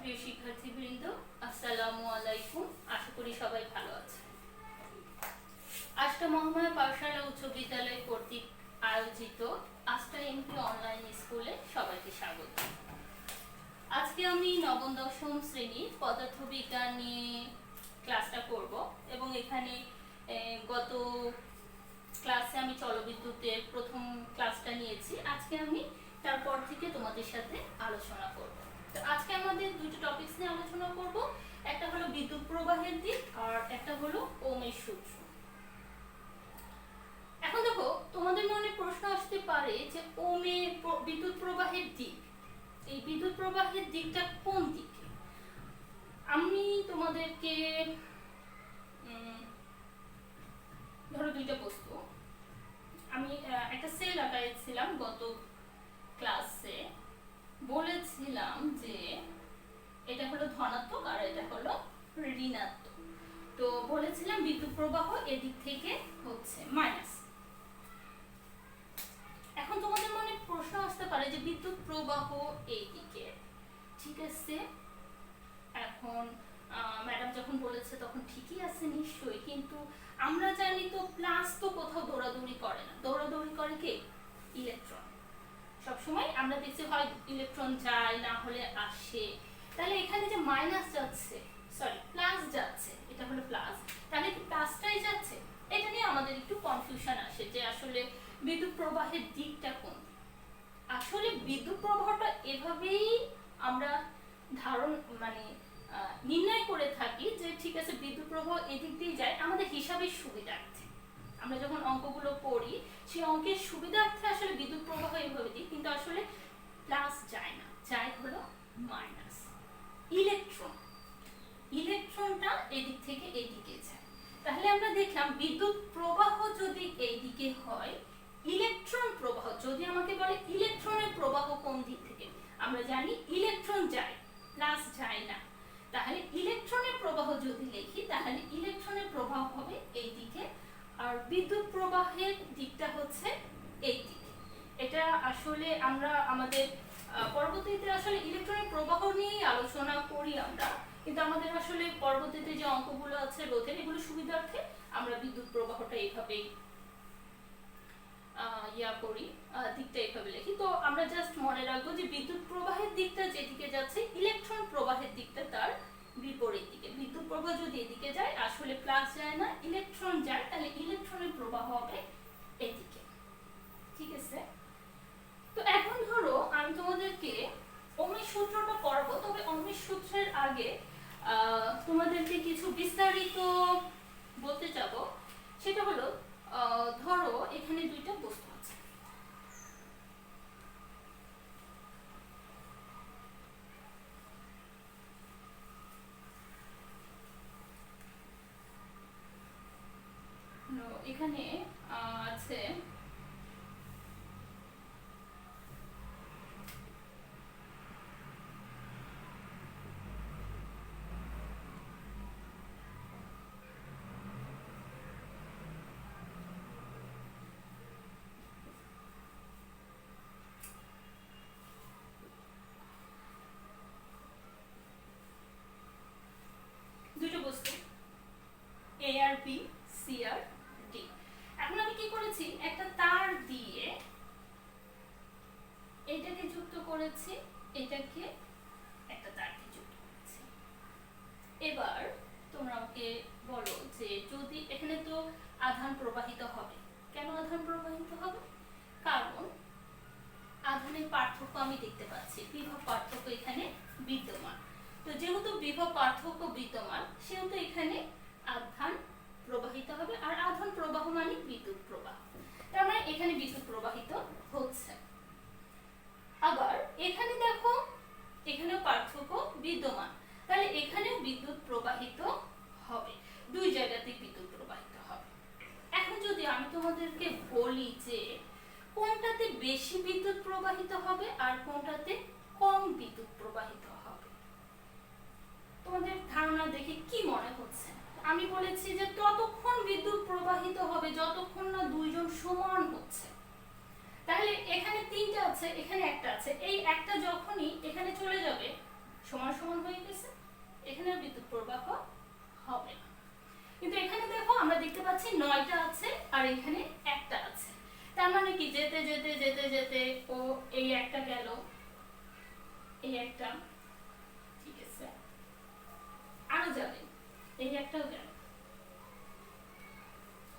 প্রিয় শিক্ষার্থীবৃন্দ, আসসালামু আলাইকুম। আশা করি সবাই ভালো আছে। আস্থা মহামায়া পাঠশালা উচ্চ বিদ্যালয় কর্তৃক আয়োজিত আস্থা এমপি অনলাইন স্কুলে সবাইকে স্বাগত। আজকে আমি নবম দশম শ্রেণীর পদার্থবিজ্ঞান নিয়ে ক্লাসটা করব এবং এখানে গত ক্লাসে আমি চলবিদ্যুতের প্রথম ক্লাসটা নিয়েছি। আজকে আমি তারপর থেকে তোমাদের সাথে আলোচনা করব। তো আজকে আমাদের দুটো টপিকস নিয়ে আলোচনা করব। একটা হলো বিদ্যুৎ প্রবাহের দিক আর একটা হলো ওহমের সূত্র। এখন দেখো, তোমাদের মনে প্রশ্ন আসতে পারে যে ওহমের বিদ্যুৎ প্রবাহের দিক, এই বিদ্যুৎ প্রবাহের দিকটা কোন দিকে? আমি তোমাদেরকে ধরো দুইটা বস্তু, আমি একটা সেল আঁকাইছিলাম গত ক্লাসে, বলেছিলাম যে এটা হলো ধনাত্মক আর এটা হলো ঋণাত্মক। তো বলেছিলাম বিদ্যুৎ প্রবাহ এদিক থেকে হচ্ছে মাইনাস। এখন তোমাদের মনে প্রশ্ন আসতে পারে যে বিদ্যুৎ প্রবাহ এই দিকে, ঠিক আছে। এখন ম্যাডাম যখন বলেছে তখন ঠিকই আছে নিশ্চয়ই, কিন্তু আমরা জানি তো প্লাস তো কোথাও দৌড়াদৌড়ি করে না, দৌড়াদৌড়ি করে কে? ইলেকট্রন। সবসময় আমরা দেখছি হয় ইলেকট্রন যায়, না হলে আসে। তাহলে এখানে যে মাইনাস যাচ্ছে, সরি প্লাস যাচ্ছে, এটা হলো প্লাস, তাহলে কি প্লাসটাই যাচ্ছে? এটা নিয়ে আমাদের একটু কনফিউশন আসে যে আসলে বিদ্যুৎ প্রবাহের দিকটা কোন। আসলে বিদ্যুৎ প্রবাহটা এভাবেই আমরা ধারণ নির্ণয় করে থাকি যে ঠিক আছে বিদ্যুৎ প্রবাহ এদিক দিয়ে যায় আমাদের হিসাবের সুবিধার্থে। আমরা যখন অঙ্কগুলো পড়ি সেই অঙ্কের সুবিধার্থে আসলে বিদ্যুৎ প্রবাহ এইভাবে দিই, কিন্তু আসলে প্লাস যায় না, যায় হলো মাইনাস। ইলেকট্রনটা এদিক থেকে এইদিকে যায়। তাহলে আমরা দেখলাম বিদ্যুৎ প্রবাহ যদি এইদিকে হয়, ইলেকট্রন প্রবাহ যদি আমাকে বলে ইলেকট্রনের প্রবাহ কোন দিক থেকে, আমরা জানি ইলেকট্রন যায়, প্লাস যায় না। তাহলে ইলেকট্রনের প্রবাহ যদি লিখি তাহলে ইলেকট্রনের প্রবাহ হবে এই দিকে, আর বিদ্যুৎ প্রবাহের দিকটা হচ্ছে এই দিকে। এটা আসলে আমরা আমাদের পরবর্তীতে আসলে ইলেকট্রনের প্রবাহ নিয়েই আলোচনা করি আমরা, কিন্তু আমাদের আসলে পরবর্তীতে যে অঙ্কগুলো আছে রোধের, এগুলো সুবিধার্থে আমরা বিদ্যুৎ প্রবাহটা এইভাবেই করি, দিকটা এইভাবে লিখি। তো আমরা জাস্ট মনে রাখবো যে বিদ্যুৎ প্রবাহের দিকটা যেদিকে যাচ্ছে, ইলেকট্রন প্রবাহের দিকটা তার বিপরীত দিকে। বিদ্যুৎ প্রবাহ যদি এদিকে যায় আসলে প্লাস যায় না, ইলেকট্রন যায়, তাহলে ইলেকট্রনের প্রবাহ হবে এদিকে, ঠিক আছে। তো এখন ধরো আমি তোমাদেরকে ওহমের সূত্রটা পড়াবো, তবে ওহমের সূত্রের আগে তোমাদেরকে কিছু বিস্তারিত বলতে যাব। সেটা হলো ধরো এখানে দুইটা বস্তু আছে, এখানে আছে দুটো বস্তু এ আর বি, সি আর ডি। এখন আমি কি করেছি, একটা তার দিয়ে এটাকে যুক্ত করেছি, এটাকে একটা তার দিয়ে যুক্ত করেছি। এবার তোমরা আমাকে বলো যে যদি এখানে তো আধান প্রবাহিত হবে, কেন আধান প্রবাহিত হবে? কারণ আধানের পার্থক্য আমি দেখতে পাচ্ছি, বিভব পার্থক্য এখানে বিদ্যমান। তো যেহেতু বিভব পার্থক্য বিদ্যমান, সেহেতু এখানে আধান প্রবাহিত হবে, আর আধান প্রবাহ মানে বিদ্যুৎ প্রবাহ। তার মানে এখানে বিদ্যুৎ প্রবাহিত হচ্ছে। আবার এখানে দেখো, এখানেও পার্থক্য বিদ্যমান, তাহলে এখানেও বিদ্যুৎ প্রবাহিত হবে, দুই জায়গাতেই বিদ্যুৎ প্রবাহিত হবে। এখন যদি আমি তোমাদেরকে বলি যে কোনটাতে বেশি বিদ্যুৎ প্রবাহিত হবে আর কোনটাতে কম বিদ্যুৎ প্রবাহিত হবে, তোমাদের ধারণা দেখে কি মনে হচ্ছে? আমি বলেছি যে ততক্ষণ বিদ্যুৎ প্রবাহিত হবে যতক্ষণ না দুইজন সমান হচ্ছে। তাহলে এখানে তিনটা আছে, এখানে একটা আছে, এই একটা যখনই এখানে চলে যাবে সমান সমান হয়ে আর এখানে একটা আছে। তার মানে কি যেতে যেতে যেতে যেতে ও এই একটা গেল, এই একটা, ঠিক আছে, আরো যাবে, এই একটাও গেল,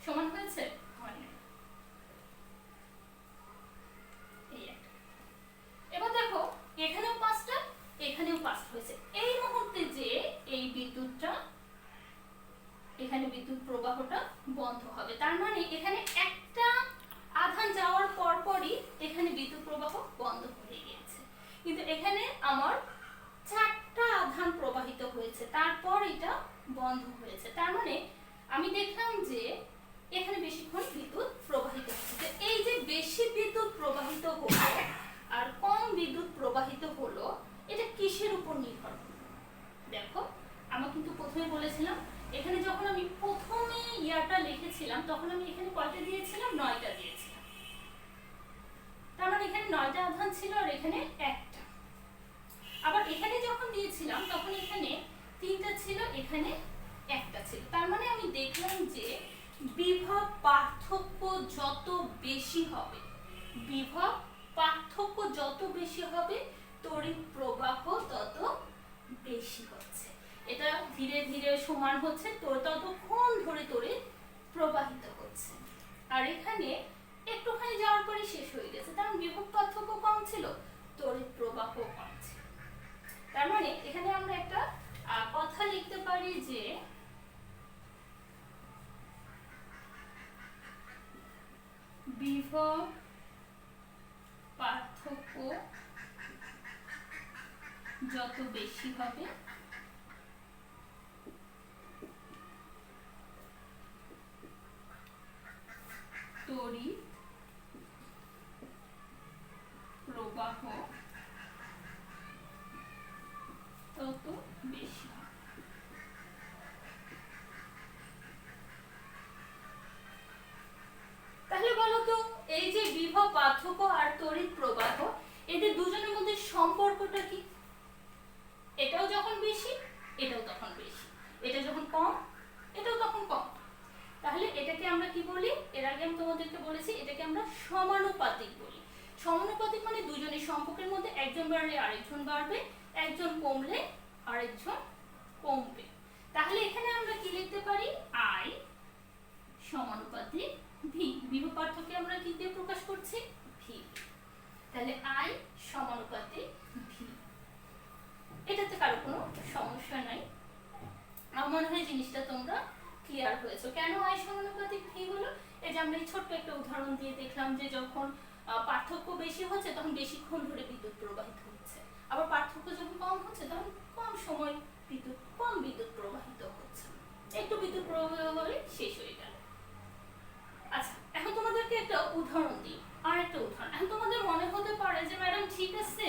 সমান হয়েছে? হয়নি। এই একটা। এবার দেখো এখানেও 5টা, এখানেও 5টা হয়েছে। এই মুহূর্তে যে এই বিদ্যুৎটা, এখানে বিদ্যুৎ প্রবাহটা বন্ধ হবে। তার মানে এখানে একটা আধান যাওয়ার পরপরই এখানে বিদ্যুৎ প্রবাহ বন্ধ হয়ে গিয়েছে। কিন্তু এখানে আমার 4টা আধান প্রবাহিত হয়েছে, তারপর এটা বন্ধ হয়েছে। তার মানে আমি দেখলাম যে এখানে বেশিক্ষণ বিদ্যুৎ প্রবাহিত হচ্ছে। এই যে বেশি বিদ্যুৎ প্রবাহিত হলো আর কম বিদ্যুৎ প্রবাহিত হলো, এটা কিসের উপর নির্ভর করে? দেখো আমি কিন্তু প্রথমে বলেছিলাম, এখানে যখন আমি প্রথমে ইয়াটা লিখেছিলাম তখন আমি এখানে কয়টা দিয়েছিলাম? 9টা দিয়েছিলাম। তার মানে এখানে 9টা আধান ছিল আর এখানে একটা। আবার এখানে যখন দিয়েছিলাম তখন এখানে 3টা ছিল, এখানে একটা ছিল। তার মানে আমি দেখলাম যে বিভব পার্থক্য যত বেশি হবে, বিভব পার্থক্য যত বেশি হবে, তড়িৎ প্রবাহ তত বেশি হচ্ছে। এটা ধীরে ধীরে সমান হচ্ছে, ততক্ষণ ধরে তড়িৎ প্রবাহিত হচ্ছে। আর এখানে একটুখানি যাওয়ার পরে শেষ হয়ে গেছে, কারণ বিভব পার্থক্য কম ছিল, তড়িৎ প্রবাহ কম ছিল। তার মানে এখানে আমরা একটা কথা লিখতে পারি যে বিভব পার্থক্য যত বেশি হবে, তড়িৎ প্রবাহ তত বেশি হবে। তাহলে বলো তো এই যে বিভব পার্থক্য আর তড়িৎ প্রবাহ, এদের দুজনের মধ্যে সম্পর্কটা কি? এটাও যখন বেশি এটাও তখন বেশি, এটা যখন কম এটাও তখন কম। তাহলে এটাকে আমরা কি বলি? এর আগে আমি তোমাদেরকে বলেছি এটাকে আমরা সমানুপাতিক বলি। সমানুপাতিক মানে দুজনের সম্পর্কের মধ্যে একজন বাড়লে আরেকজন বাড়বে, একজন কমলে আরেকজন কমবে। তাহলে এখানে আমরা কি লিখতে পারি? I সমানুপাতিক V। বিভব পার্থক্যকে আমরা কি দিয়ে প্রকাশ করছি? V। তাহলে I সমানুপাতিক V। এটাতে কারো কোনো সমস্যা নাই। আমার মনে হয় জিনিসটা তোমরা ক্লিয়ার হয়েছে। কেন I সমানুপাতিক V হলো? এই যে আমরা এই ছোট্ট একটা উদাহরণ দিয়ে দেখলাম যে যখন পার্থক্য বেশি হচ্ছে তখন বেশিক্ষণ ধরে বিদ্যুৎ প্রবাহিত হচ্ছে, আবার পার্থক্য যখন কম হচ্ছে তখন কম সময় কম বিদ্যুৎ প্রবাহিত হচ্ছে, একটু বিদ্যুৎ প্রবাহ হলে শেষ হয়ে গেল। আচ্ছা, এখন তোমাদেরকে একটা উদাহরণ দিই, আর একটা উদাহরণ। এখন তোমাদের মনে হতে পারে যে ম্যাডাম ঠিক আছে,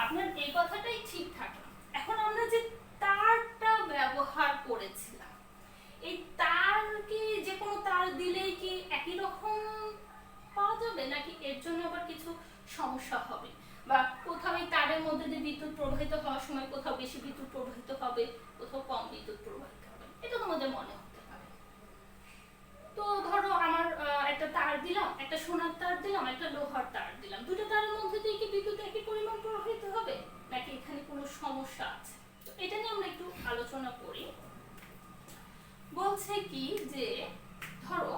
আপনার এই কথাটাই ঠিক থাকলো, এখন আমরা যে তারটা ব্যবহার করেছিলাম, এই তার কি যে কোনো তার দিলেই কি একই রকম পাওয়া যাবে, নাকি এর জন্য আবার কিছু সমস্যা হবে, বা কোথাও এই তারের মধ্যে দিয়ে বিদ্যুৎ প্রবাহিত হওয়ার সময় কোথাও বেশি বিদ্যুৎ প্রবাহিত হবে, কোথাও কম বিদ্যুৎ প্রবাহিত হবে? এটা তোমাদের মনে হতে পারে। তো ধরো আমার একটা তার দিলাম, একটা সোনার তার দিলাম, একটা লোহার তার দিলাম, দুটো তারের মধ্যে দিয়ে কি বিদ্যুৎ একই পরিমাণ প্রবাহিত হবে, নাকি এখানে কোনো সমস্যা আছে? তো এটা নিয়ে আমরা একটু আলোচনা করি। বলছে কি যে ধরো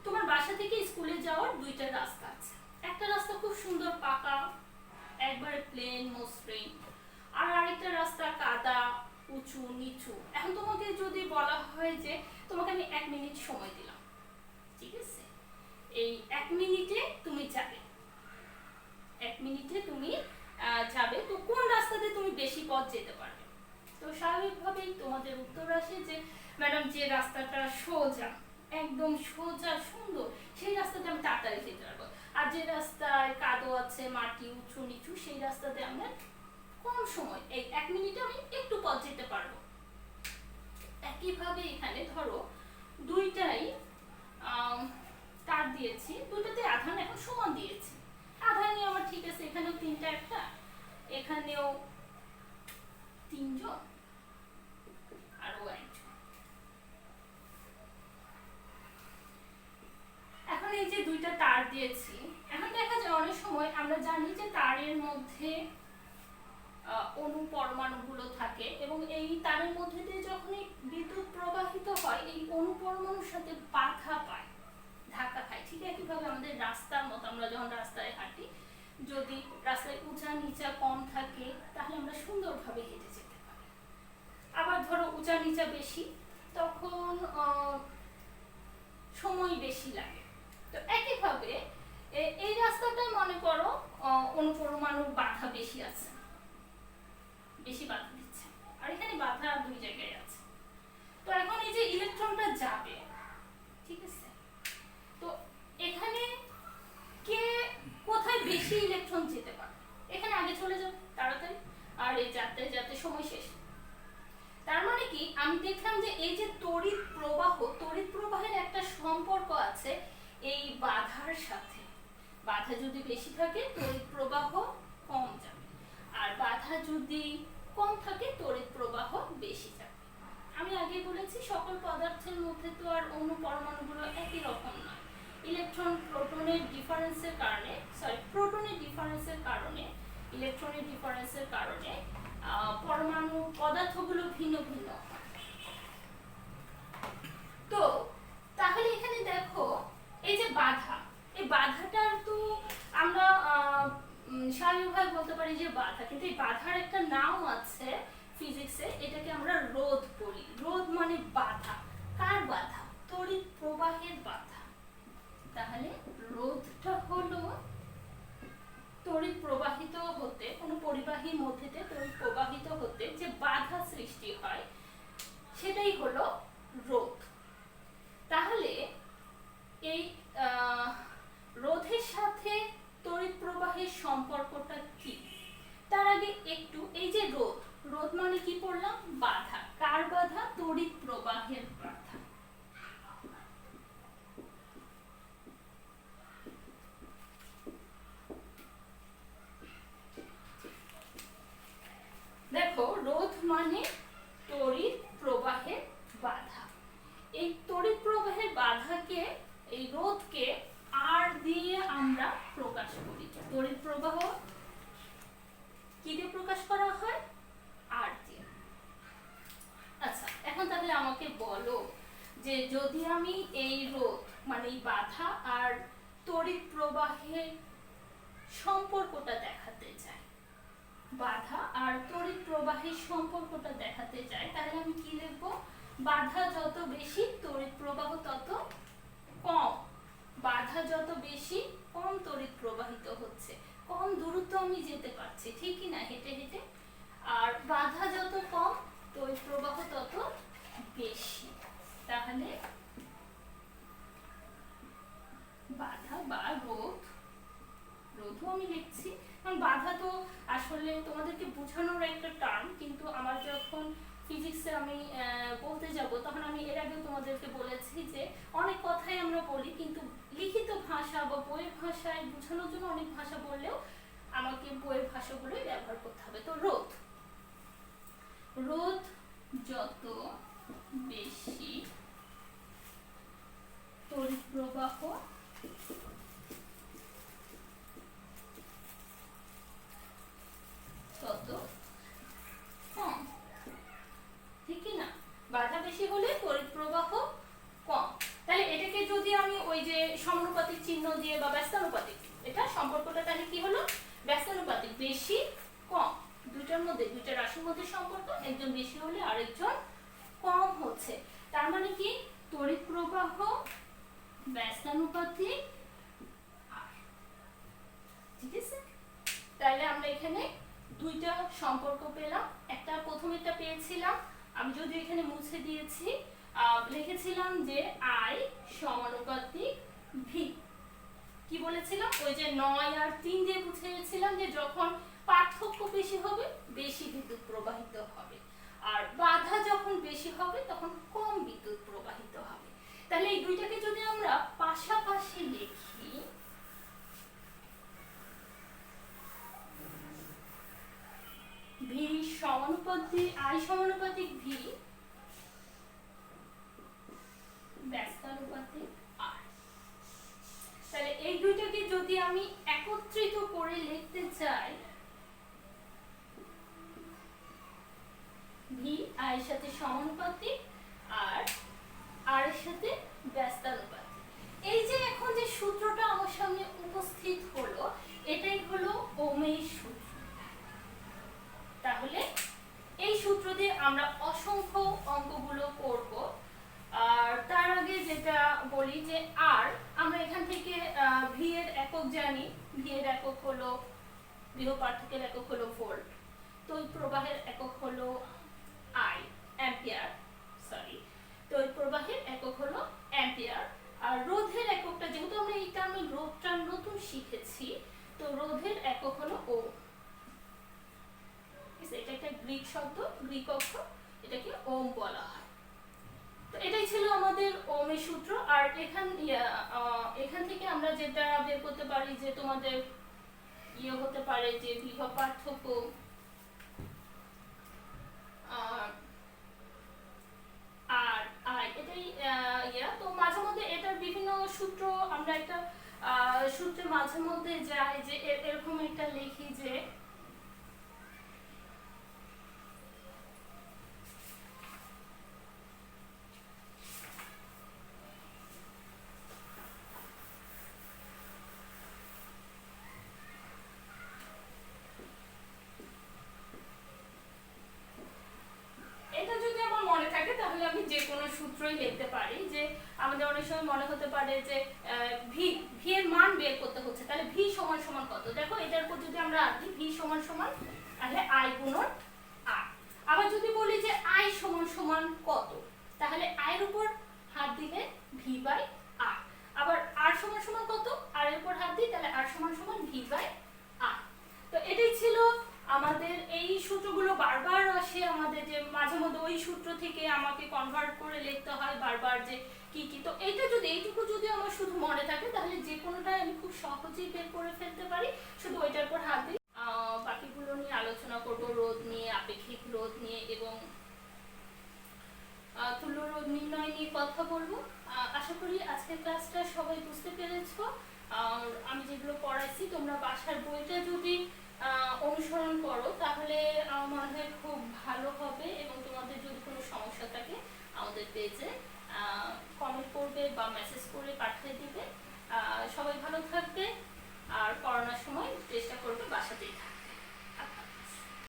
তোমার বাসা থেকে স্কুলে যাওয়ার দুইটা রাস্তা আছে। একটা রাস্তা খুব সুন্দর পাকা, একবারে প্লেন মসৃণ, আর আরেকটা রাস্তা কাদা, উঁচু নিচু। এখন তোমাকে যদি বলা হয় যে তোমাকে আমি 1 মিনিট সময় দিলাম, ঠিক আছে, এই 1 মিনিটে তুমি যাবে, 1 মিনিটে তুমি যাবে, তো কোন রাস্তাতে তুমি বেশি পথ যেতে পারবে? তো স্বাভাবিকভাবেই তোমাদের উত্তর আসে যে ম্যাডাম যে রাস্তাটা সোজা, একদম সোজা সুন্দর, সেই রাস্তাতে আমি তাড়াতাড়ি যেতে পারবো। আর যে রাস্তায় কাদো আছে, মাটি উঁচু নিচু, সেই রাস্তাতে আমরা কম সময়, এই 1 মিনিটে আমি একটু পথ যেতে পারবো। একইভাবে এখানে ধরো দুইটাই তার দিয়েছি, দুইটাতে আধান এখন সমান দিয়েছি, আধানই আমার ঠিক আছে, এখানেও 3টা, একটা এখানেও 3 জন আরো একজন। বলেছি, এখন দেখা যায় অনেক সময় আমরা জানি যে তারের মধ্যে অণু পরমাণুগুলো থাকে এবং এই তারের মধ্যে দিয়ে যখনই বিদ্যুৎ প্রবাহিত হয় এই অণু পরমাণুর সাথে বাধা পায়, ধাক্কা খায়। ঠিক একইভাবে আমাদের রাস্তার মতো, আমরা যখন রাস্তায় হাঁটি, যদি রাস্তায় উঁচা নিচা কম থাকে তাহলে আমরা সুন্দরভাবে হেঁটে যেতে পারি। আবার ধরো উঁচা নিচা বেশি, তখন সময় বেশি লাগে। তো একইভাবে এই রাস্তাটা মনে করো অণু পরমাণুর বাধা বেশি আছে, বেশি বাধা দিচ্ছে, আর এখানে বাধা দুই জায়গায় আছে। তো এখন এই যে ইলেকট্রনটা যাবে, ঠিক আছে, তো এখানে কে কোথায় বেশি ইলেকট্রন যেতে পারে, এখানে আগে চলে যাবে তাড়াতাড়ি, আর এই যাতে যাতে সময় শেষ। তার মানে কি আমি দেখলাম যে এই যে তড়িৎ প্রবাহের একটা সম্পর্ক আছে এই বাধার সাথে। বাধা যদি বেশি থাকে তড়িৎ প্রবাহ কম যাবে, আর বাধা যদি কম থাকে তড়িৎ প্রবাহ বেশি যাবে। আমি আগে বলেছি সকল পদার্থের মধ্যে তো আর অণু পরমাণুগুলো একই রকম নয়। ইলেকট্রন প্রোটনের ডিফারেন্সের কারণে, প্রোটনের ডিফারেন্সের কারণে, ইলেকট্রনের ডিফারেন্সের কারণে পরমাণু পদার্থগুলো ভিন্ন ভিন্ন। তো তাহলে এখানে দেখো এই যে বাধা, এই বাধাটার তো আমরা স্বাভাবিকভাবে বলতে পারি যে বাধা, কিন্তু এই বাধার একটা নাম আছে ফিজিক্সে, এটাকে আমরা রোধ বলি। রোধ মানে বাধা। কার বাধা? তড়িৎ প্রবাহের বাধা। তাহলে রোধটা হলো তড়িৎ প্রবাহিত হতে, কোনো পরিবাহীর মধ্যে দিয়ে তড়িৎ প্রবাহিত হতে যে বাধা সৃষ্টি হয় সেটাই হলো রোধ। তাহলে এই রোধের সাথে তড়িৎ প্রবাহের সম্পর্কটা কি, তার আগে একটু এই যে রোধ, রোধ মানে কি পড়লাম? বাধা। কার বাধা? তড়িৎ প্রবাহের বাধা। দেখো রোধ মানে তড়িৎ প্রবাহের বাধা। এই তড়িৎ প্রবাহের বাধাকে, এই রোধকে আর দিয়ে আমরা প্রকাশ করি। তড়িৎ প্রবাহ কি দিয়ে প্রকাশ করা হয়? আর দিয়ে। আচ্ছা, এখন তাহলে আমাকে বলো যে যদি আমি এই রোধ মানে এই বাধা আর তড়িৎ প্রবাহের সম্পর্কটা দেখাতে চাই, বাধা আর তড়িৎ প্রবাহের সম্পর্কটা দেখাতে চাই, তাহলে আমি কি লিখব? বাধা যত বেশি তড়িৎ প্রবাহ তত কম। বাধা যত বেশি কম তড়িৎ প্রবাহিত হচ্ছে, কম দূরত্ব আমি যেতে পারছি, ঠিকই না, হেঁটে হেঁটে। আর বাধা যত কম তড়িৎ প্রবাহ তত বেশি। তাহলে বাধা বা রোধ, রোধও আমি লিখছি, কারণ বাধা তো আসলে তোমাদেরকে বোঝানোর একটা টার্ম, কিন্তু আমার যখন ফিজিক্সে আমি বলতে যাব তখন আমি এর আগেও তোমাদেরকে বলেছি যে অনেক কথাই আমরা বলি, কিন্তু লিখিত ভাষা বা বইয়ের ভাষায় বোঝানোর জন্য অনেক ভাষা বললেও আমাকে বইয়ের ভাষাগুলোই ব্যবহার করতে হবে। তো রোধ, রোধ যত বেশি তড়িৎ প্রবাহ তত কম, ঠিকই না? বাধা বেশি হলে তড়িৎ প্রবাহ কম। তাহলে এটাকে যদি আমি ওই যে সমানুপাতিক চিহ্ন দিয়ে বা ব্যস্তানুপাতিক, এটা সম্পর্কটা তাহলে কি হলো? ব্যস্তানুপাতিক, বেশি কম, দুইটার মধ্যে, দুইটা রাশির মধ্যে সম্পর্ক, একজন বেশি হলে আরেকজন কম হচ্ছে। তার মানে কি? তড়িৎ প্রবাহ ব্যস্তানুপাতিক আর, ঠিক আছে? তাহলে আমরা এখানে দুইটা সম্পর্ক পেলাম। একটা প্রথমেরটা পেয়েছিলাম, আমি যদি এখানে মুছে দিয়েছি, লিখেছিলাম যে I সমানুপাতিক V। কি বলেছিলাম? ওই যে 9 আর 3 দিয়ে বুঝিয়েছিলাম যে যখন পার্থক্য বেশি হবে বেশি বিদ্যুৎ প্রবাহিত হবে, আর বাধা যখন বেশি হবে তখন কম বিদ্যুৎ প্রবাহিত হবে। তাহলে এই দুইটাকে যদি আমরা পাশাপাশি লিখি, V সমানুপাতিক I সমানুপাতিক V ব্যস্তানুপাতিক R, তাহলে এই দুইটাকে যদি আমি একত্রিত করে লিখতে চাই ভি আই এর সাথে সমানুপাতিক আর আর এর সাথে ব্যস্তানুপাতিক। এই যে এখন যে সূত্রটা আমার সামনে উপস্থিত হলো, এটাই হলো ওমের সূত্র। তাহলে এই সূত্র দিয়ে আমরা অসংখ্য অঙ্কগুলো করব। আর তার আগে যেটা বলি যে আর আমরা এখান থেকে ভি এর একক জানি। ভি এর একক হলো, বিভব পার্থক্যের একক হলো ভোল্ট, তড়িৎ প্রবাহের একক হলো আই, অ্যাম্পিয়ার, সরি, তড়িৎ প্রবাহের একক হলো অ্যাম্পিয়ার। আর রোধের এককটা, যেহেতু আমরা এই টার্মে রোধটা নতুন শিখেছি, তো রোধের একক হলো ওম। এটা একটা গ্রিক শব্দ, গ্রিক অক্ষর, এটাকে ওম বলা হয়। তো এটাই ছিল আমাদের ওমের সূত্র। আর এখান থেকে আমরা যেটা বের করতে পারি যে তোমাদের হতে পারে যে বিভব পার্থক্য আর আই, এটাই তো মাঝে মধ্যে এটার বিভিন্ন সূত্র আমরা একটা সূত্রে মাঝে মধ্যে যাই যে এরকম একটা লিখি যে সূত্রই লিখতে পারি। যে আমাদের অনেক সময় মনে হতে পারে যে ভি এর মান বের করতে হচ্ছে, তাহলে ভি সমান সমান কত। দেখো এটার উপর যদি আমরা আঁকি ভি সমান সমান, তাহলে আই গুণন আর। আবার যদি বলি যে আই সমান সমান কত, তাহলে আই এর উপর হাত দিলে ভি বাই আর। আবার আর সমান সমান কত, আর এর উপর হাত দিই, তাহলে আর সমান সমান ভি বাই আর। তো এটাই ছিল আমাদের। এই সূত্রগুলো বারবার আসে আমাদের, যে মাঝে মধ্যে ওই সূত্র থেকে আমাকে কনভার্ট করে লিখতে হয় বারবার যে কি কি। তো এইটুকু যদি আমার শুধু মনে থাকে, তাহলে যে কোনোটাই আমি খুব সহজেই বের করে ফেলতে পারি, শুধু ওইটার পর হাত দিই। বাকিগুলো নিয়ে আলোচনা করব, রোধ নিয়ে, আপেক্ষিক রোধ নিয়ে এবং তুল্য রোধ নির্ণয় নিয়ে কথা বলবো। আশা করি আজকের ক্লাসটা সবাই বুঝতে পেরেছো। আমি যেগুলো পড়াইছি তোমরা বাসার বইটা যদি অনুসরণ করো, তাহলে আমার মনে হয় খুব ভালো হবে। এবং তোমাদের যদি কোনো সমস্যা থাকে আমাদের পেজে কমেন্ট করবে বা মেসেজ করে পাঠিয়ে দিবে। সবাই ভালো থাকবে আর করোনার সময় চেষ্টা করবে বাসাতেই থাকবে।